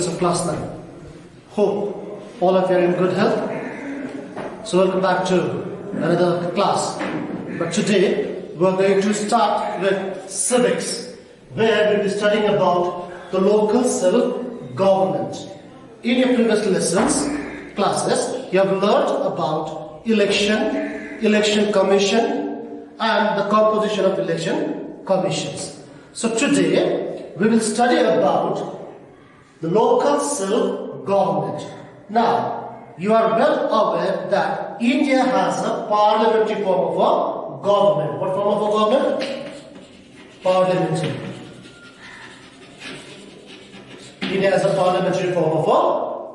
students of class 9. Hope all of you are in good health. So welcome back to another class. But today we are going to start with Civics, where we'll be studying about the local self-government. In your previous classes, you have learned about election commission, and the composition of election commissions. So today we will study about the local self-government. Now, you are well aware that India has a parliamentary form of a government. What form of a government? Parliamentary. India has a parliamentary form of a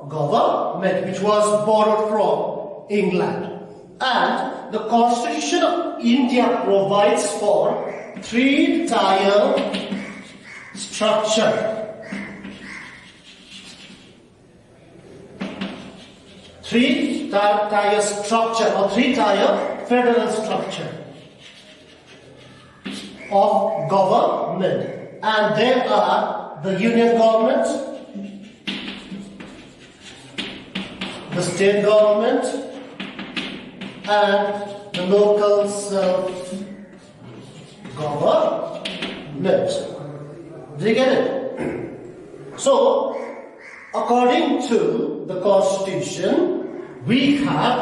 government which was borrowed from England. And the Constitution of India provides for three-tier structure. Three-tier structure or three-tier federal structure of government. And there are the union government, the state government, and the local self-government. Do you get it? So, according to the Constitution, we have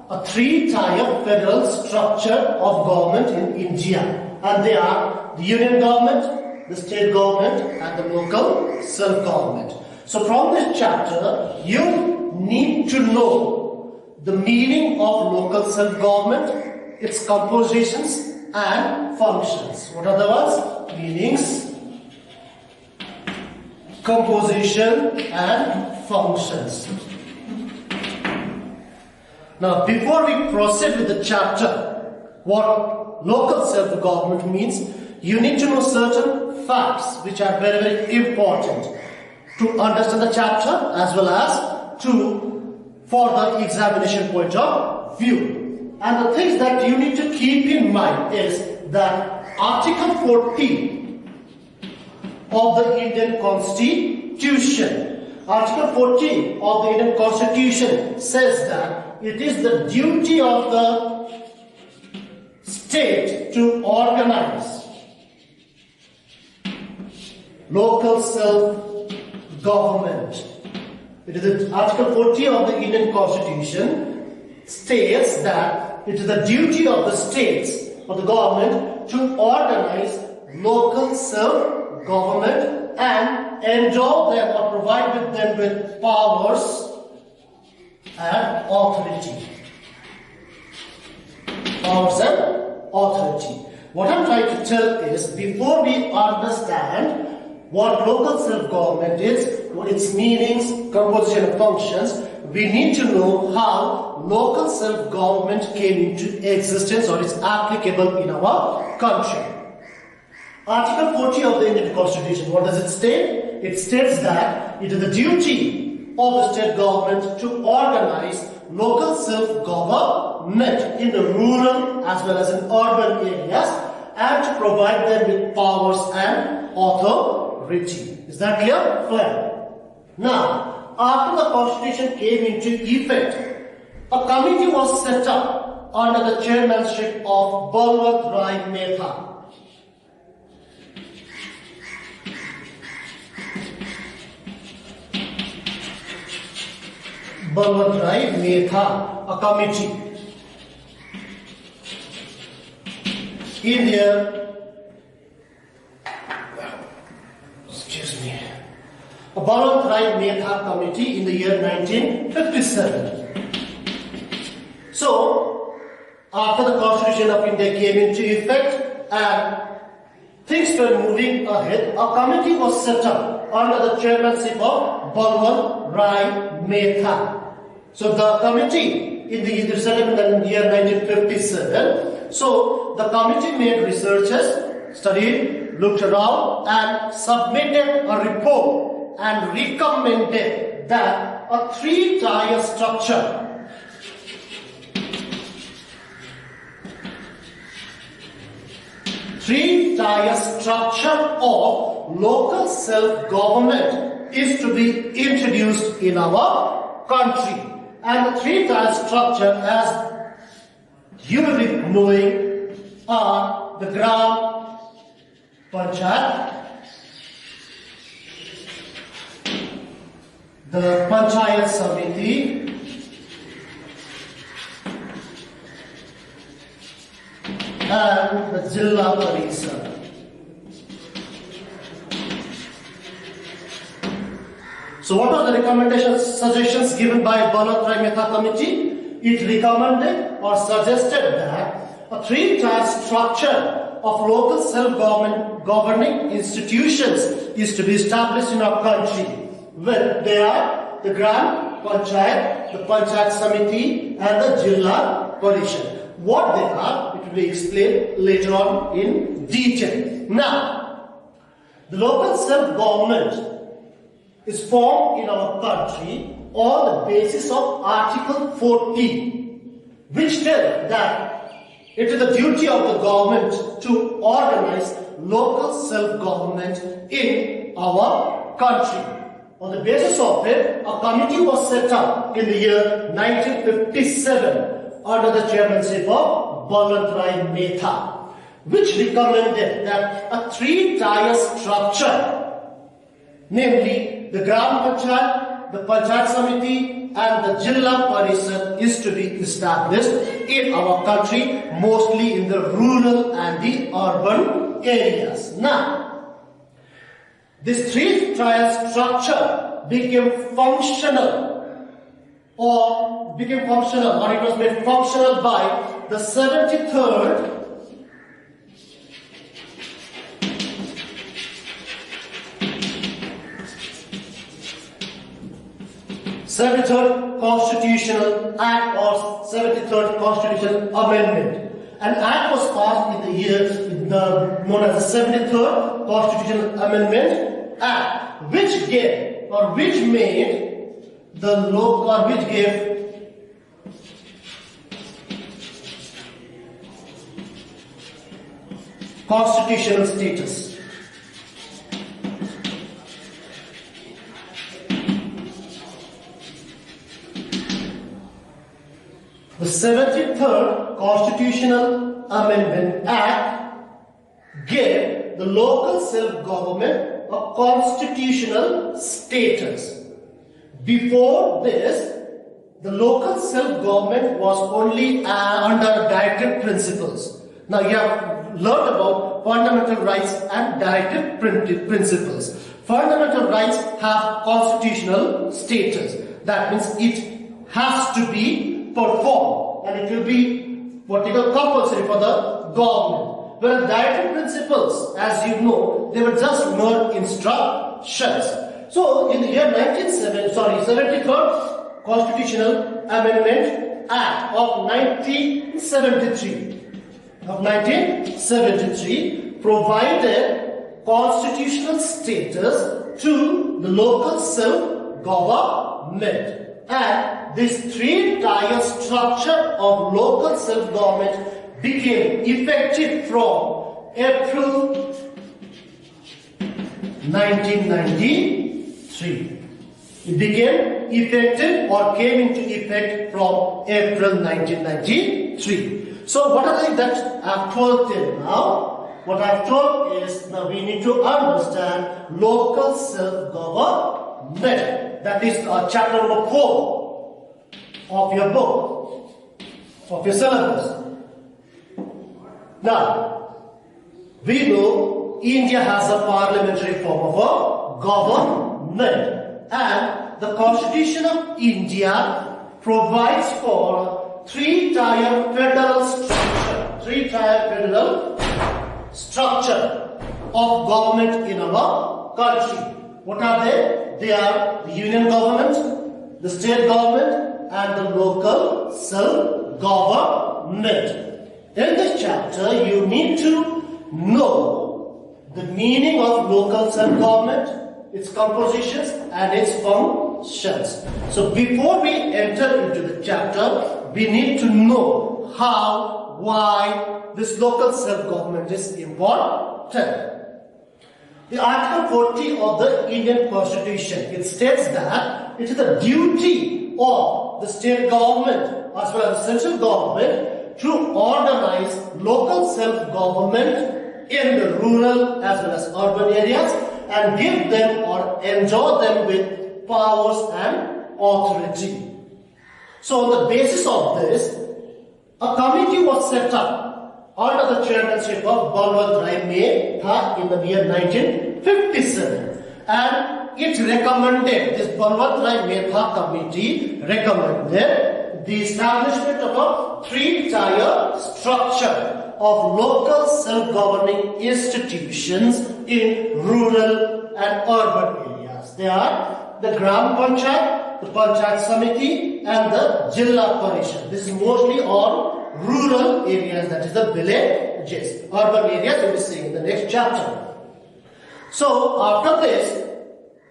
a three-tier federal structure of government in India. And they are the union government, the state government, and the local self-government. So from this chapter, you need to know the meaning of local self-government, its compositions and functions. What are the ones? Meanings, composition and functions. Now, before we proceed with the chapter, what local self-government means, you need to know certain facts which are very, very important to understand the chapter as well as for the examination point of view. And the things that you need to keep in mind is that Article 14 of the Indian Constitution. Article 14 of the Indian Constitution says that it is the duty of the state to organize local self-government. It is Article 14 of the Indian Constitution states that it is the duty of the states, of the government, to organize local self-government and endow them or provide them with powers and authority. Powers and authority. What I'm trying to tell is, before we understand what local self-government is, what its meanings, composition and functions, we need to know how local self-government came into existence or is applicable in our country. Article 40 of the Indian Constitution, what does it state? It states that it is the duty of the state government to organize local self-government in the rural as well as in urban areas and to provide them with powers and authority. Is that clear? Clear. Now, after the Constitution came into effect, a committee was set up under the chairmanship of Govt Rai Mehta. Govt Rai Mehta, a committee. In there, a Govt Rai Mehta committee in the year 1957. So, after the Constitution of India came into effect and things were moving ahead, a committee was set up under the chairmanship of Govt Rai Mehta. So the committee in the settlement in the year 1957. So the committee made researches, studied, looked around and submitted a report and recommended that a three-tier structure of local self-government is to be introduced in our country. And the three-tier structure, as you will be knowing, are the Gram Panchayat, the Panchayat Samiti, and the Jilla Parishad. So what are the recommendations, suggestions given by Balot Rai Mehta Committee? It recommended or suggested that a three-tier structure of local self-government governing institutions is to be established in our country. Well, they are the Gram Panchayat, the Panchayat Samiti, and the Jilla Parishad. What they are, it will be explained later on in detail. Now, the local self-government is formed in our country on the basis of Article 40, which tells that it is the duty of the government to organize local self-government in our country. On the basis of it, a committee was set up in the year 1957 under the chairmanship of Balot Rai Mehta, which recommended that a three-tier structure, namely the Gram Panchayat, the Panchayat Samiti, and the Jilla Parishad, is to be established in our country, mostly in the rural and the urban areas. Now, this three-tier structure became functional, or it was made functional by the 73rd Constitutional Act or 73rd Constitutional Amendment. An act was passed in the year known as the 73rd Constitutional Amendment Act, which gave constitutional status. The 73rd Constitutional Amendment Act gave the local self-government a constitutional status. Before this, the local self-government was only under directive principles. Now you have learned about fundamental rights and directive principles. Fundamental rights have constitutional status. That means it has to be performed and it will be compulsory for the government. Whereas directive principles, as you know, they were just mere instructions. So in the year 73rd Constitutional Amendment Act of 1973 provided constitutional status to the local self-government. And this three-tier structure of local self-government became effective from April 1993. It became effective or came into effect from April 1993. So what are the things that I've told till now? What I've told is now we need to understand local self-government. That is chapter number 4 of your book, of your syllabus. Now, we know India has a parliamentary form of a government, and the Constitution of India provides for three-tier federal structure of government in our country. What are they? They are the union government, the state government, and the local self-government. In this chapter, you need to know the meaning of local self-government, its compositions, and its functions. So before we enter into the chapter, we need to know why this local self-government is important. The Article 40 of the Indian Constitution, it states that it is the duty of the state government as well as the central government to organize local self-government in the rural as well as urban areas and give them or endow them with powers and authority. So on the basis of this, a committee was set up under the chairmanship of Govt in the year 1957, and it recommended, this Govt committee recommended the establishment of a three-tier structure of local self-governing institutions in rural and urban areas. They are the Gram Panchayat, the Panchayat Samiti and the Jilla Parishad. This is mostly on rural areas, that is the villages. Urban areas we will see in the next chapter. So after this,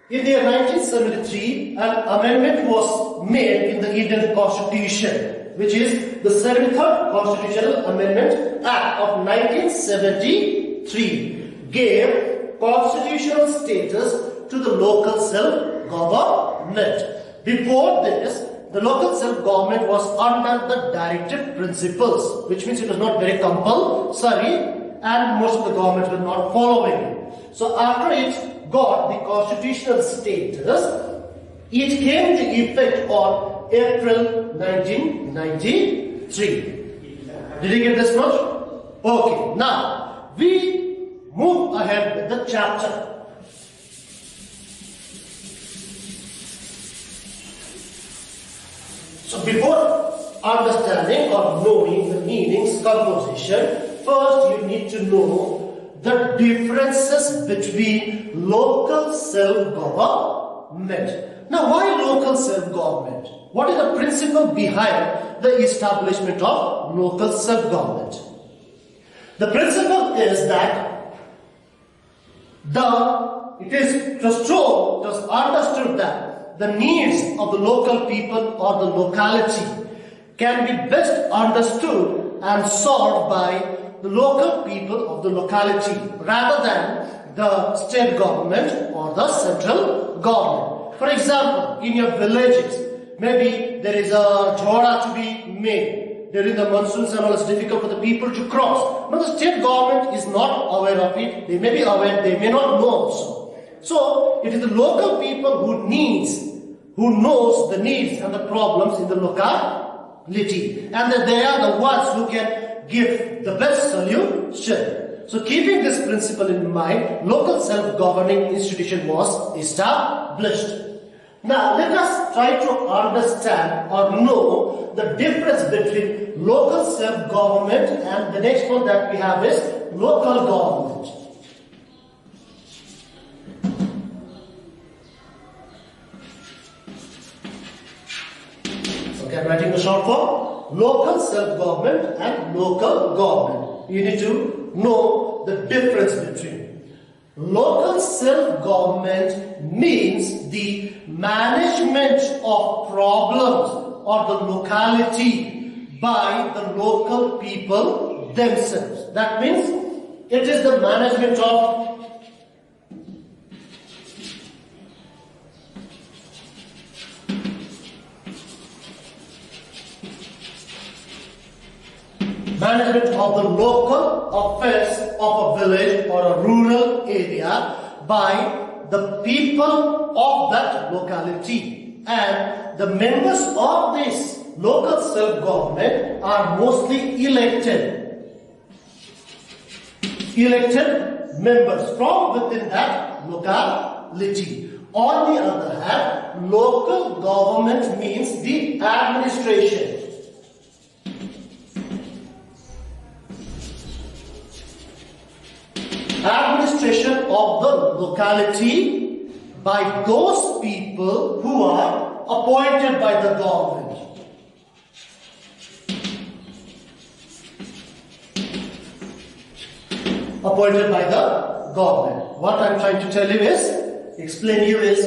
in the year 1973, an amendment was made in the Indian Constitution, which is the 73rd Constitutional Amendment Act of 1973, gave constitutional status to the local self-government. Before this, the local self-government was under the directive principles, which means it was not very compulsory and most of the governments were not following it. So after it got the constitutional status, it came to effect on April 1993. Did you get this much? Okay, now we move ahead with the chapter. So before understanding or knowing the meanings, composition, first you need to know the differences between local self-government. Now, why local self-government? What is the principle behind the establishment of local self-government? The principle is that it is understood that the needs of the local people or the locality can be best understood and solved by the local people of the locality rather than the state government or the central government. For example, in your villages, maybe there is a jhoda to be made. During the monsoon season, it's difficult for the people to cross. But the state government is not aware of it. They may be aware, they may not know also. So, it is the local people who knows the needs and the problems in the locality. And that they are the ones who can give the best solution. So keeping this principle in mind, local self-governing institution was established. Now let us try to understand or know the difference between local self-government and the next one that we have is local government. Okay, I'm writing the short form. Local self-government and local government. You need to know the difference between. Local self-government means the management of problems or the locality by the local people themselves. That means it is the management of the local affairs of a village or a rural area by the people of that locality. And the members of this local self-government are mostly elected members from within that locality. On the other hand, local government means the administration. Administration of the locality by those people who are appointed by the government. Appointed by the government. What I am trying to tell you is, explain you is,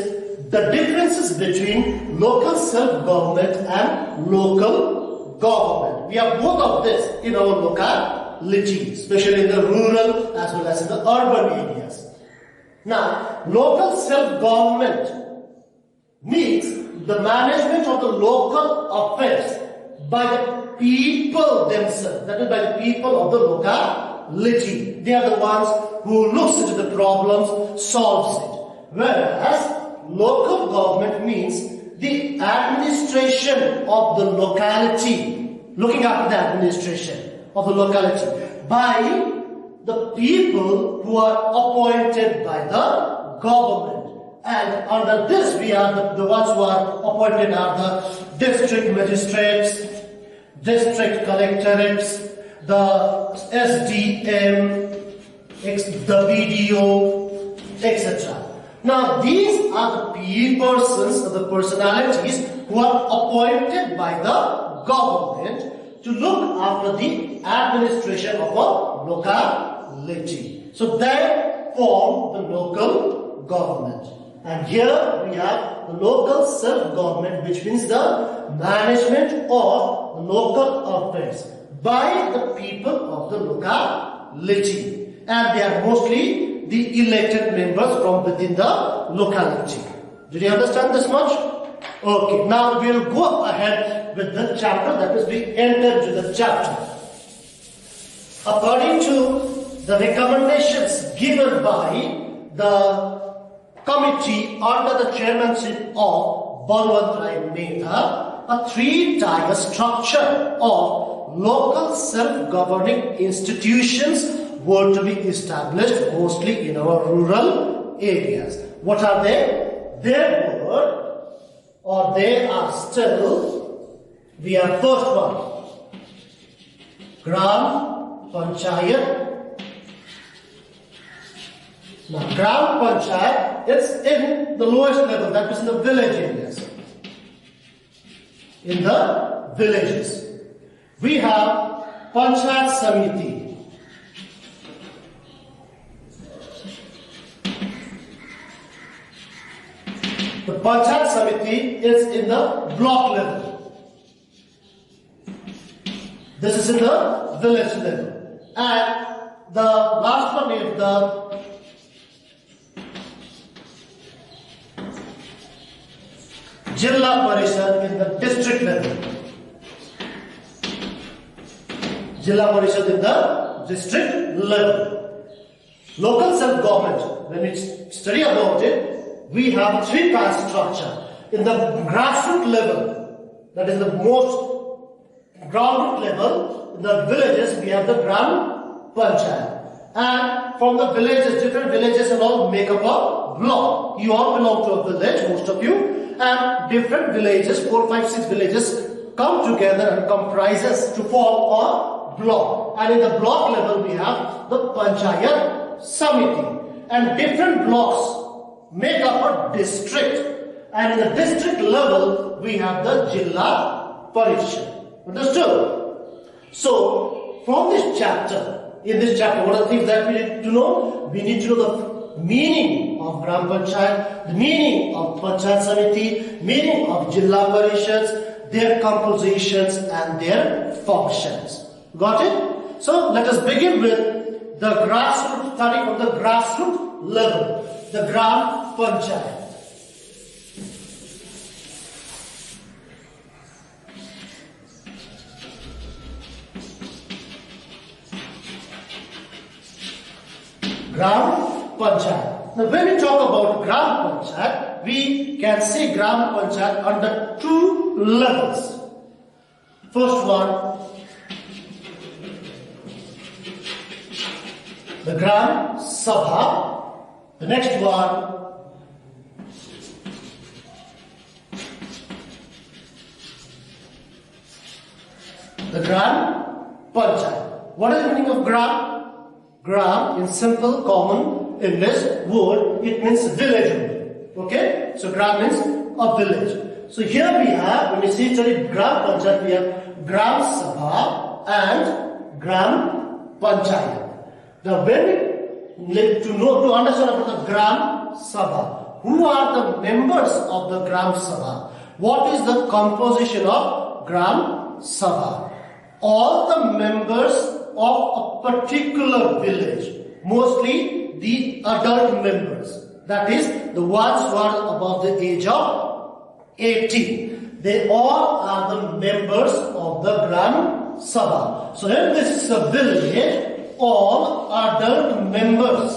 the differences between local self-government and local government. We have both of this in our locality, especially in the rural as well as in the urban areas. Now, local self-government means the management of the local affairs by the people themselves. That is, by the people of the locality. They are the ones who looks into the problems, solves it. Whereas local government means the administration of the locality, looking after the administration of the locality by the people who are appointed by the government. And under this, we are the ones who are appointed are the district magistrates, district collectorates, the SDM, the BDO, etc. Now, these are the persons, the personalities who are appointed by the government to look after the administration of a locality. So they form the local government. And here we have the local self-government, which means the management of the local affairs by the people of the locality. And they are mostly the elected members from within the locality. Did you understand this much? Okay, now we will go ahead with the chapter, that is, we enter into the chapter. According to the recommendations given by the committee under the chairmanship of Balwant Mehta, a three-tier structure of local self-governing institutions were to be established mostly in our rural areas. What are they? They were, or they are still, we have first one, Gram Panchayat. Now, Gram Panchayat, it's in the lowest level, that is in the village areas. In the villages. We have Panchayat Samiti. The Panchayat Samiti is in the block level. This is in the village level. And the last one is the Jilla Parishad in the district level. Jilla Parishad in the district level. Local self-government, when we study about it, we have a three-tier structure. In the grassroots level, that is the most ground level, in the villages, we have the Gram Panchayat. And from the villages, different villages and all make up a block. You all belong to a village, most of you. And different villages, 4, 5, 6 villages come together and comprises to form a block. And in the block level, we have the Panchayat Samiti. And different blocks make up a district. And in the district level, we have the Jilla Parishad. Understood? So, from this chapter, in this chapter, what are the things that we need to know? We need to know the meaning of Gram Panchayat, the meaning of Panchayat Samiti, meaning of Jilla Parishads, their compositions and their functions. Got it? So, let us begin with the grassroots, starting from the grassroots level, the Gram Panchayat. Gram Panchayat. Now, when we talk about Gram Panchayat, we can see Gram Panchayat under two levels. First one, the Gram Sabha. The next one, the Gram Panchayat. What is the meaning of Gram? Gram, in simple, common English word, it means village only. Okay? So Gram means a village. So here we have, when we see study Gram Panchayat, we have Gram Sabha and Gram Panchayat. Now when we to understand about the Gram Sabha, who are the members of the Gram Sabha? What is the composition of Gram Sabha? All the members of a particular village, mostly the adult members. That is, the ones who are above the age of 18. They all are the members of the Gram Sabha. So if this is a village, all adult members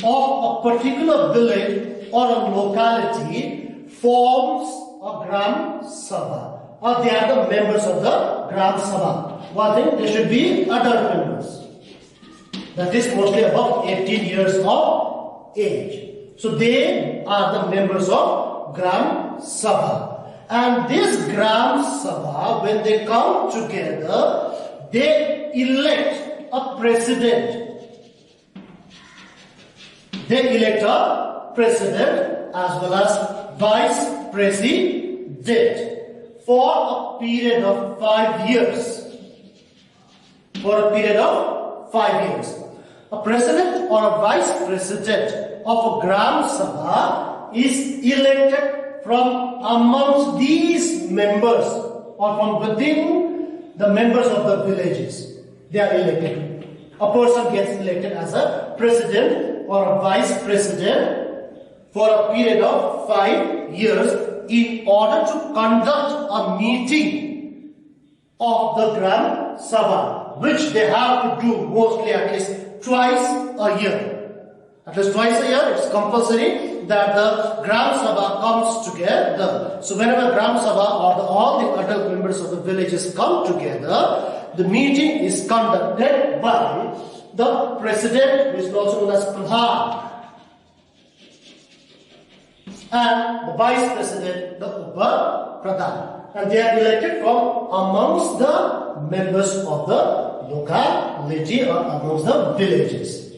of a particular village or a locality forms a Gram Sabha. Or they are the members of the Gram Sabha. One thing, they should be adult members. That is mostly above 18 years of age. So they are the members of Gram Sabha. And this Gram Sabha, when they come together, they elect a president. They elect a president as well as vice president for a period of 5 years. For a period of 5 years. A president or a vice president of a Gram Sabha is elected from amongst these members or from within the members of the villages. They are elected. A person gets elected as a president or a vice president for a period of 5 years in order to conduct a meeting of the Gram Sabha, which they have to do mostly at least twice a year. At least twice a year, it's compulsory that the Gram Sabha comes together. So whenever Gram Sabha or all the adult members of the villages come together, the meeting is conducted by the president, who is also known as Pradhan, and the vice president, the Upa Pradhan. And they are elected from amongst the members of the locality or amongst the villages.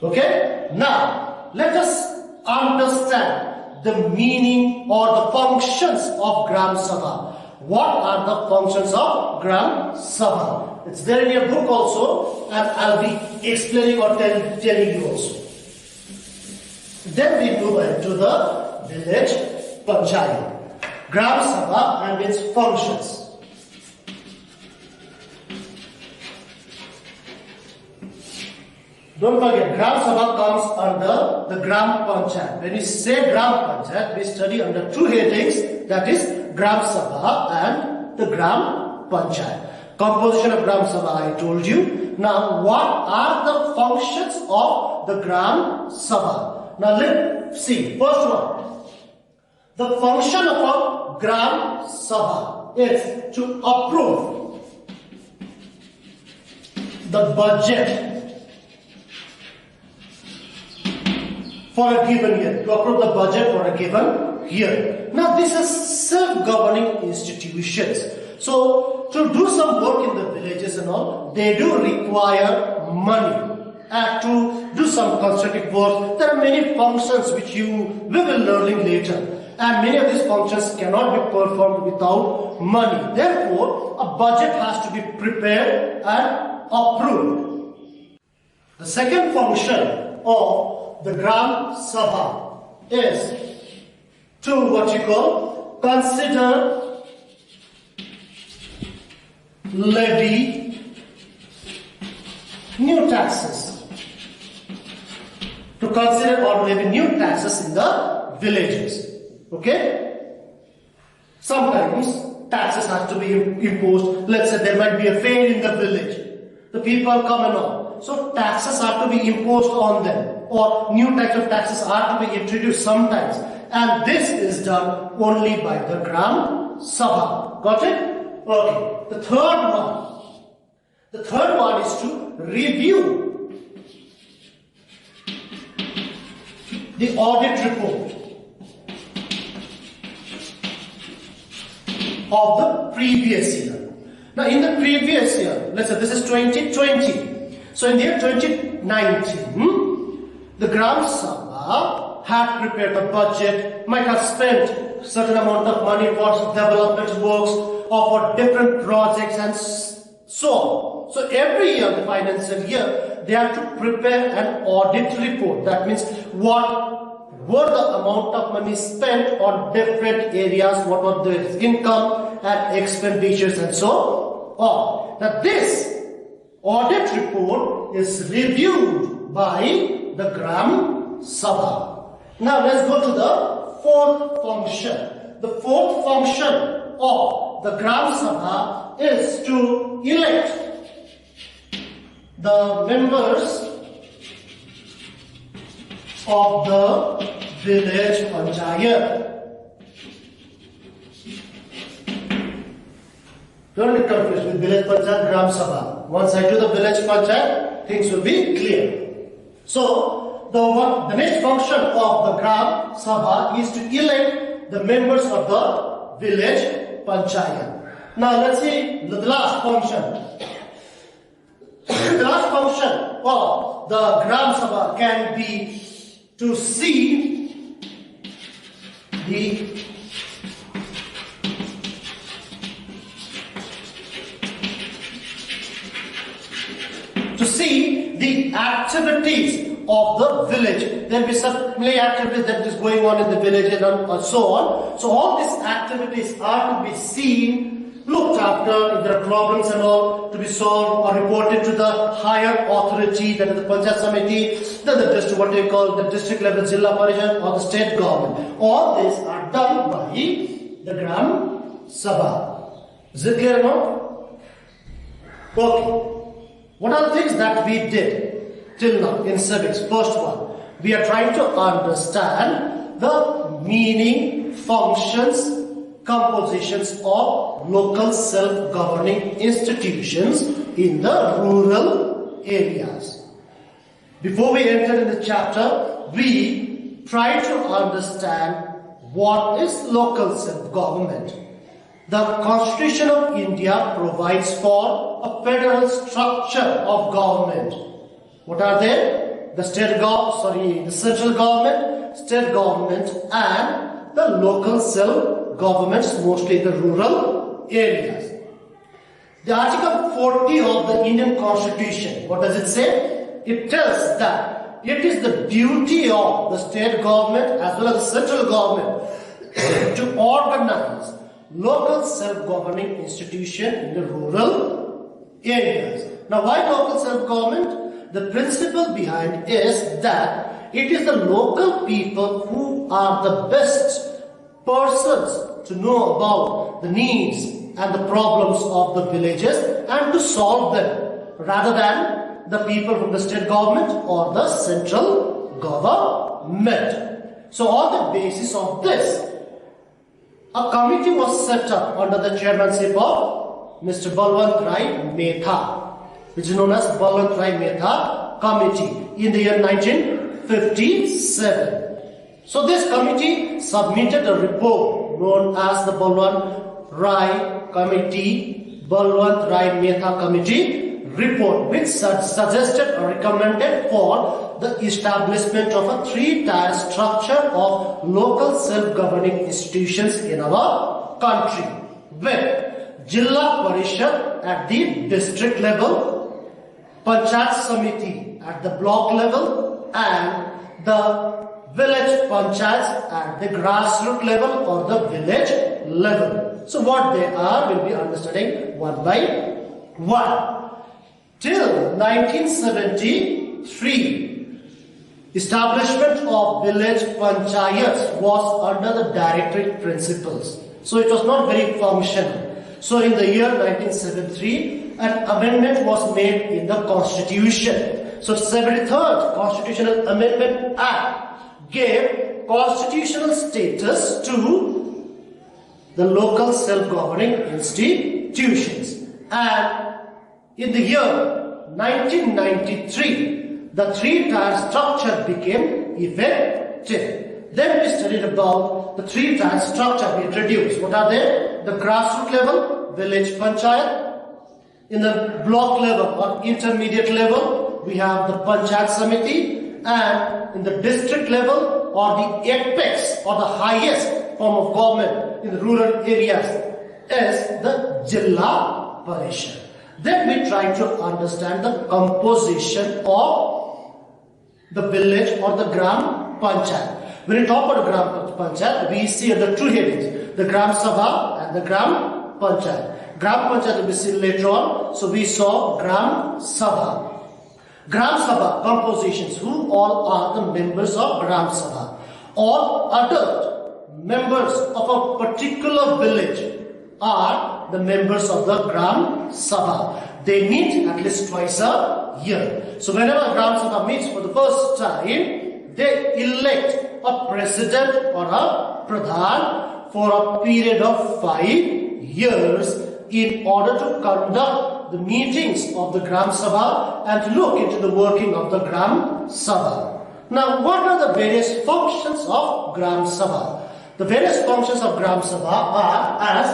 Okay? Now, let us understand the meaning or the functions of Gram Sabha. What are the functions of Gram Sabha? It's there in your book also, and I'll be explaining or telling you also. Then we move into the village panchayat. Gram Sabha and its functions. Don't forget, Gram Sabha comes under the Gram Panchayat. When we say Gram Panchayat, we study under two headings, that is Gram Sabha and the Gram Panchayat. Composition of Gram Sabha I told you. Now, what are the functions of the Gram Sabha? Now, let's see. First one. The function of a Gram Sabha is to approve the budget for a given year. To approve the budget for a given year. Now, this is self-governing institutions. So, to do some work in the villages and all, they do require money. And to do some constructive work, there are many functions which we will learn later. And many of these functions cannot be performed without money. Therefore, a budget has to be prepared and approved. The second function of the Gram Sabha is to what you call consider, levy new taxes. To consider or levy new taxes in the villages. Okay? Sometimes taxes have to be imposed. Let's say there might be a fair in the village. The people come and all. So taxes are to be imposed on them. Or new types of taxes are to be introduced sometimes. And this is done only by the Gram Sabha. Got it? Okay. The third one. The third one is to review the audit report of the previous year. Now in the previous year, let's say this is 2020. So in the year 2019, the Gram Sabha had prepared a budget, might have spent certain amount of money for development works or for different projects and so on. So every year, the financial year, they have to prepare an audit report. That means what were the amount of money spent on different areas, what was the income and expenditures and so on. Now this audit report is reviewed by the Gram Sabha. Now let's go to the fourth function. The fourth function of the Gram Sabha is to elect the members of the village panchayat. Don't get confused with village panchayat, Gram Sabha. Once I do the village panchayat, things will be clear. So, the next function of the Gram Sabha is to elect the members of the village panchayat. Now let's see the last function. The last function of the Gram Sabha can be to see the activities of the village. There will be some play activities that is going on in the village and so on. So all these activities are to be seen, looked after, if there are problems and all, to be solved or reported to the higher authority, that is the Panchayat Samiti, then the district, what you call the district level Jilla Parishad or the state government. All these are done by the Gram Sabha. Is it clear now? Okay. What are the things that we did till now in civics? First one, we are trying to understand the meaning, functions, compositions of local self-governing institutions in the rural areas. Before we enter in the chapter, we try to understand what is local self-government. The Constitution of India provides for a federal structure of government. What are they? The the central government, state government, and the local self-governments, mostly in the rural areas. The Article 40 of the Indian Constitution, what does it say? It tells that it is the duty of the state government as well as the central government to organize local self-governing institution in the rural areas. Now, why local self-government? The principle behind is that it is the local people who are the best persons to know about the needs and the problems of the villages and to solve them, rather than the people from the state government or the central government. So, on the basis of this, a committee was set up under the chairmanship of Mr. Balwant Rai Metha, which is known as Balwant Rai Metha Committee in the year 1957. So this committee submitted a report known as the Balwant Rai Committee, Balwant Rai Metha Committee report, which suggested or recommended for the establishment of a three-tier structure of local self-governing institutions in our country, with Jilla Parishad at the district level, Panchayat Samiti at the block level, and the village panchayats at the grassroots level or the village level. So what they are, we'll be understanding one by one. Till 1973, establishment of village panchayats was under the directorate principles. So it was not very functional. So in the year 1973, an amendment was made in the Constitution. So 73rd Constitutional Amendment Act gave constitutional status to the local self-governing institutions. And in the year 1993, the three-tier structure became effective. Then we studied about the three-tier structure we introduced. What are they? The grassroots level, village panchayat. In the block level or intermediate level, we have the Panchayat Samiti. And in the district level or the apex or the highest form of government in the rural areas is the Jilla Parishad. Then we try to understand the composition of the village or the Gram Panchayat. When we talk about Gram Panchayat, we see the two headings, the Gram Sabha and the Gram Panchayat. Gram Panchayat will be seen later on, so we saw Gram Sabha. Gram Sabha compositions. Who all are the members of Gram Sabha? All adult members of a particular village are the members of the Gram Sabha. They meet at least twice a year. So whenever Gram Sabha meets for the first time, they elect a president or a pradhan for a period of 5 years in order to conduct the meetings of the Gram Sabha and to look into the working of the Gram Sabha. Now, what are the various functions of Gram Sabha? The various functions of Gram Sabha are as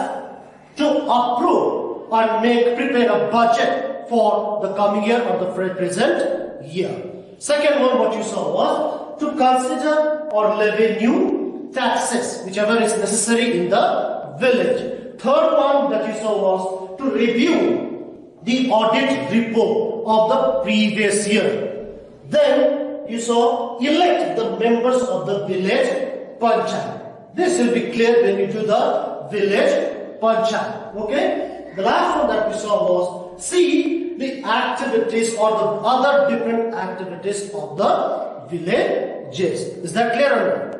to approve or prepare a budget for the coming year or the present year. Second one, what you saw was to consider or levy new taxes, whichever is necessary in the village. Third one that you saw was to review the audit report of the previous year. Then you saw elect the members of the village panchayat. This will be clear when you do the village panchayat. Okay? The last one that we saw was see the activities or the other different activities of the villages. Is that clear or not?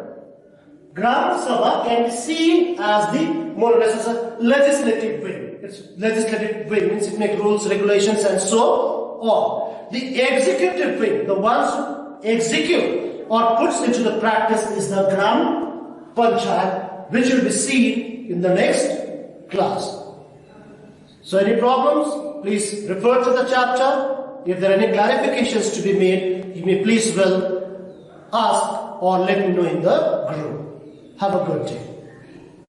Gram Sabha can be seen as the more or less as a legislative wing. It's legislative wing means it makes rules, regulations, and so on. The executive wing, the ones who execute or puts into the practice, is the Gram Panchayat, which will be seen in the next class. So any problems, please refer to the chapter. If there are any clarifications to be made, you may please ask or let me know in the group. Have a good day.